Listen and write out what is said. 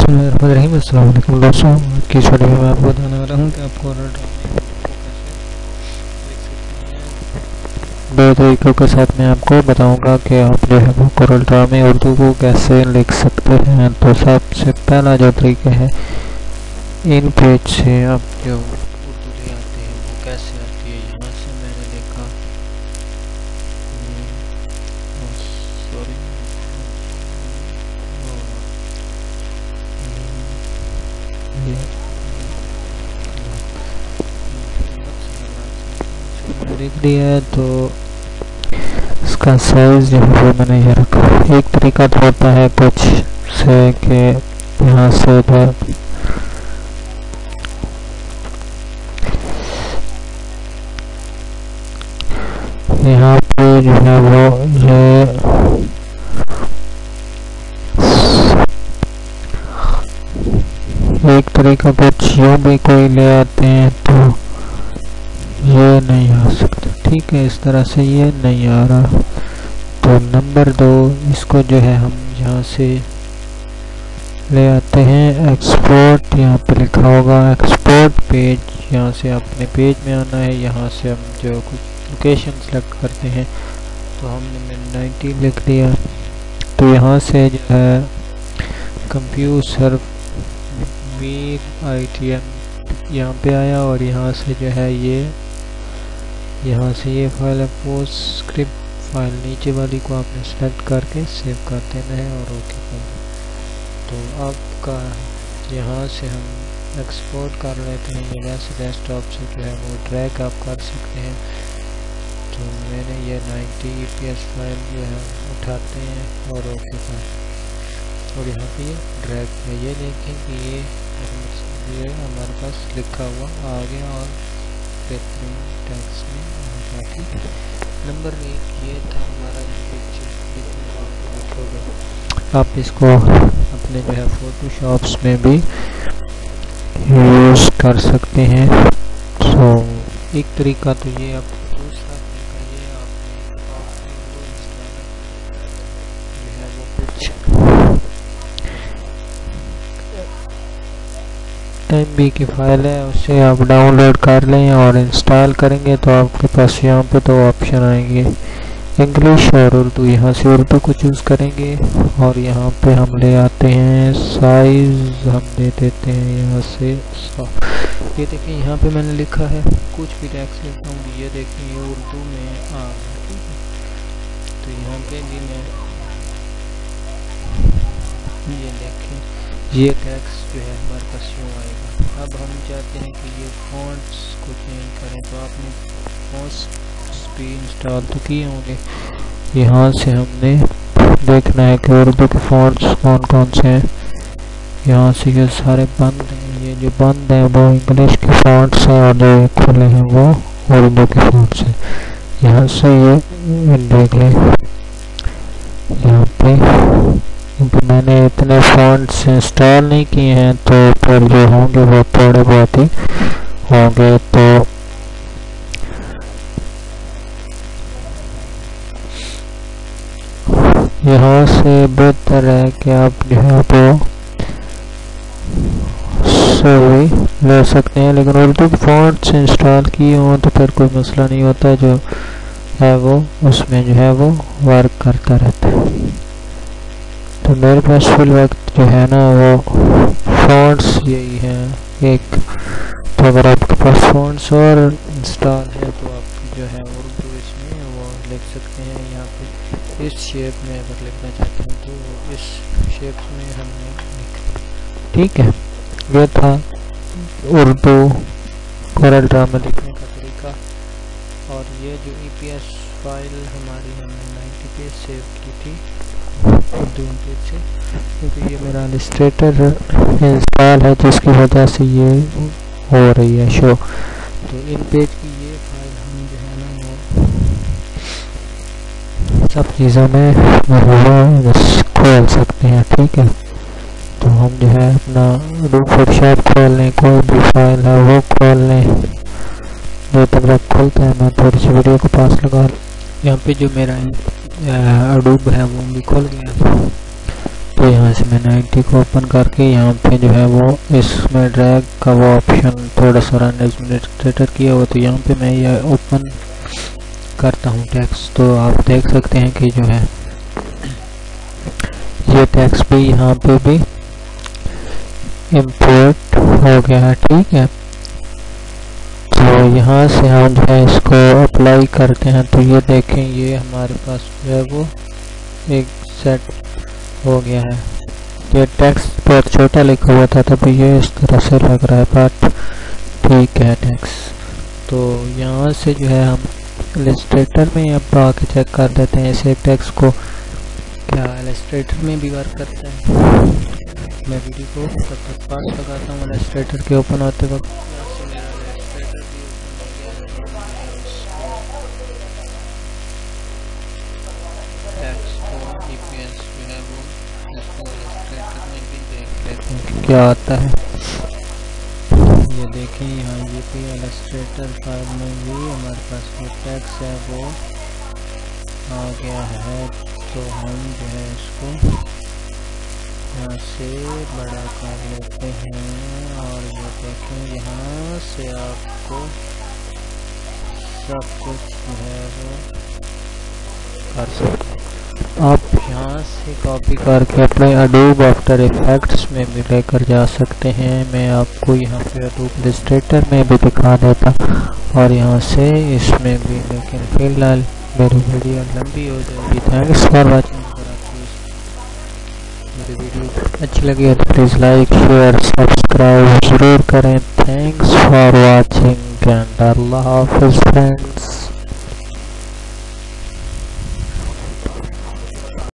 बिस्मिल्लाहिर्रहमानिर्रहीम। अस्सलाम वालेकुम दोस्तों, की इस वीडियो में मैं आपको बताने वाला हूँ कि आपको दो तरीकों के साथ मैं आपको बताऊंगा कि आप जो है वो कोरल ड्रा में उर्दू को कैसे लिख सकते हैं। तो सबसे पहला जो तरीका है, इन पेज से आप जो उर्दू ले आते हैं वो कैसे आती है। यहाँ से मैंने लिखा, सॉरी, लिख दिया है तो इसका साइज जो है वो मैंने ये रखा। एक तरीका तो होता है कुछ से कि यहाँ से इधर यहाँ पे जो है वो ये एक तरीका कुछ यूँ भी कोई ले आते हैं तो ये नहीं आ सकता। ठीक है, इस तरह से ये नहीं आ रहा। तो नंबर 2, इसको जो है हम यहाँ से ले आते हैं एक्सपोर्ट। यहाँ पे लिखा होगा एक्सपोर्ट पेज, यहाँ से अपने पेज में आना है। यहाँ से हम जो कुछ लोकेशन सेलेक्ट करते हैं तो हमने 90 लिख दिया। तो यहाँ से जो है कंप्यूटर मीर ITN यहाँ पे आया और यहाँ से जो है यहाँ से ये फाइल है पोस्टस्क्रिप्ट फाइल, नीचे वाली को आपने सेलेक्ट करके सेव कर देना है और ओके कर देना। तो आपका यहाँ से हम एक्सपोर्ट कर लेते हैं। ये वैसे डेस्कटॉप से जो है वो ड्रैग आप कर सकते हैं। तो मैंने ये 90 EPS फाइल जो है उठाते हैं और ओके कर, और यहाँ पे ये ड्रैग है। ये देखें कि ये हमारे पास लिखा हुआ आ गया और बेहतरीन टैक्स में काफ़ी। नंबर 1 ये था हमारा लिखोगे। आप इसको अपने जो है फोटोशॉप्स में भी यूज़ कर सकते हैं। तो एक तरीका तो ये, आप दूसरा तरीका ये आपने जो है वो कुछ MB की फाइल है उसे आप डाउनलोड कर लें और इंस्टॉल करेंगे तो आपके पास यहाँ पे दो ऑप्शन आएंगे, इंग्लिश और उर्दू। यहाँ से उर्दू को चूज़ करेंगे और यहाँ पे हम ले आते हैं साइज़, हम दे देते हैं यहाँ से 100। ये देखिए यहाँ पे मैंने लिखा है, कुछ भी टैक्स लिखता हूँ, ये देखिए ये उर्दू में आ गया। ठीक है, तो यहाँ पे भी मैं ये देखें ये टैक्स जो है हमारे पास यूँ आएगा। अब हम चाहते हैं कि ये फॉन्ट्स को चेंज करें तो आपने फॉन्ट्स भी इंस्टॉल तो किए होंगे। यहाँ से हमने देखना है कि उर्दू के फॉन्ट्स कौन कौन से हैं। यहाँ से ये सारे बंद हैं, ये जो बंद हैं वो इंग्लिश के फॉन्ट्स हैं और जो खुले हैं वो उर्दू के फॉन्ट्स हैं। यहाँ से ये देख लें, यहाँ पे क्योंकि मैंने इतने फॉन्ट्स इंस्टॉल नहीं किए हैं तो फिर जो होंगे वो थोड़े बहुत ही होंगे। तो यहाँ से बेहतर है कि आप जो है वो सही ले सकते हैं, लेकिन उर्दू के फॉन्ट्स इंस्टॉल किए हों तो फिर कोई मसला नहीं होता, जो है वो उसमें जो है वो वर्क करता रहता है। तो मेरे पास फिल वक्त जो है ना वो फॉन्ट्स यही हैं एक। तो अगर आपके पास फॉन्ट्स और इंस्टॉल है तो आप जो है उर्दू इसमें वो लिख सकते हैं। यहाँ पे इस शेप में अगर लिखना चाहते हैं तो इस शेप में हमने लिखा। ठीक है, ये था उर्दू कोरल ड्रा में लिखने का तरीका। और ये जो EPS फाइल हमारी हमने 90 पेज सेव की थी उर्दू पेज से, क्योंकि ये मेरा इलस्ट्रेटर इंस्टॉल है जिसकी वजह से ये हो रही है शो। तो इन पेज की ये फाइल हम जो है ना वो सब चीज़ों में खोल सकते हैं। ठीक है, तो हम जो है अपना फोटोशॉप खोल लें, कोई भी फाइल है वो खोल लें। जो तक खोलता है मैं थोड़ी सी वीडियो को पास लगा। यहाँ पे जो मेरा अडोब है वो भी खुल गया। तो यहाँ से मैंने आईडी को ओपन करके यहाँ पे जो है वो इसमें ड्रैग का वो ऑप्शन थोड़ा सा रन एडमिनिस्ट्रेटर किया हुआ, तो यहाँ पे मैं ये ओपन करता हूँ टेक्स्ट। तो आप देख सकते हैं कि जो है ये टेक्स्ट भी यहाँ पे भी इंपोर्ट हो गया है, ठीक है। तो यहाँ से हम जो है इसको अप्लाई करते हैं, तो ये देखें ये हमारे पास जो है वो एक सेट हो गया है। ये टेक्स्ट बहुत छोटा लिखा हुआ था तभी ये इस तरह से लग रहा है, बट ठीक है टेक्स्ट। तो यहाँ से जो है हम इलस्ट्रेटर में अब आके चेक कर देते हैं इसे टेक्स्ट को, क्या इलस्ट्रेटर में भी वर्क करता है। मैं वीडियो को तब तक पास लगाता हूँ इलस्ट्रेटर के ओपन होते वक्त। क्या आता है ये देखें, यहाँ ये भी इलस्ट्रेटर फाइल में भी हमारे पास जो टेक्स्ट है वो आ गया है। तो हम जो है इसको यहाँ से बड़ा कर लेते हैं और ये देखें यहाँ से आपको सब कुछ जो है वो कर सकते हैं। आप यहाँ से कॉपी करके अपने अडोब आफ्टर इफेक्ट्स में भी लेकर जा सकते हैं। मैं आपको यहाँ पे अडोब इलस्ट्रेटर में भी दिखा देता और यहाँ से इसमें भी, लेकिन फिलहाल मेरी वीडियो लंबी हो जाएगी। Thanks for watching. अगर आपको मेरी वीडियो अच्छी लगी है तो प्लीज़ लाइक शेयर सब्सक्राइब ज़रूर करें। थैंक्स फॉर वाचिंग एंड अल्लाह हाफ़िज़ फ्रेंड्स।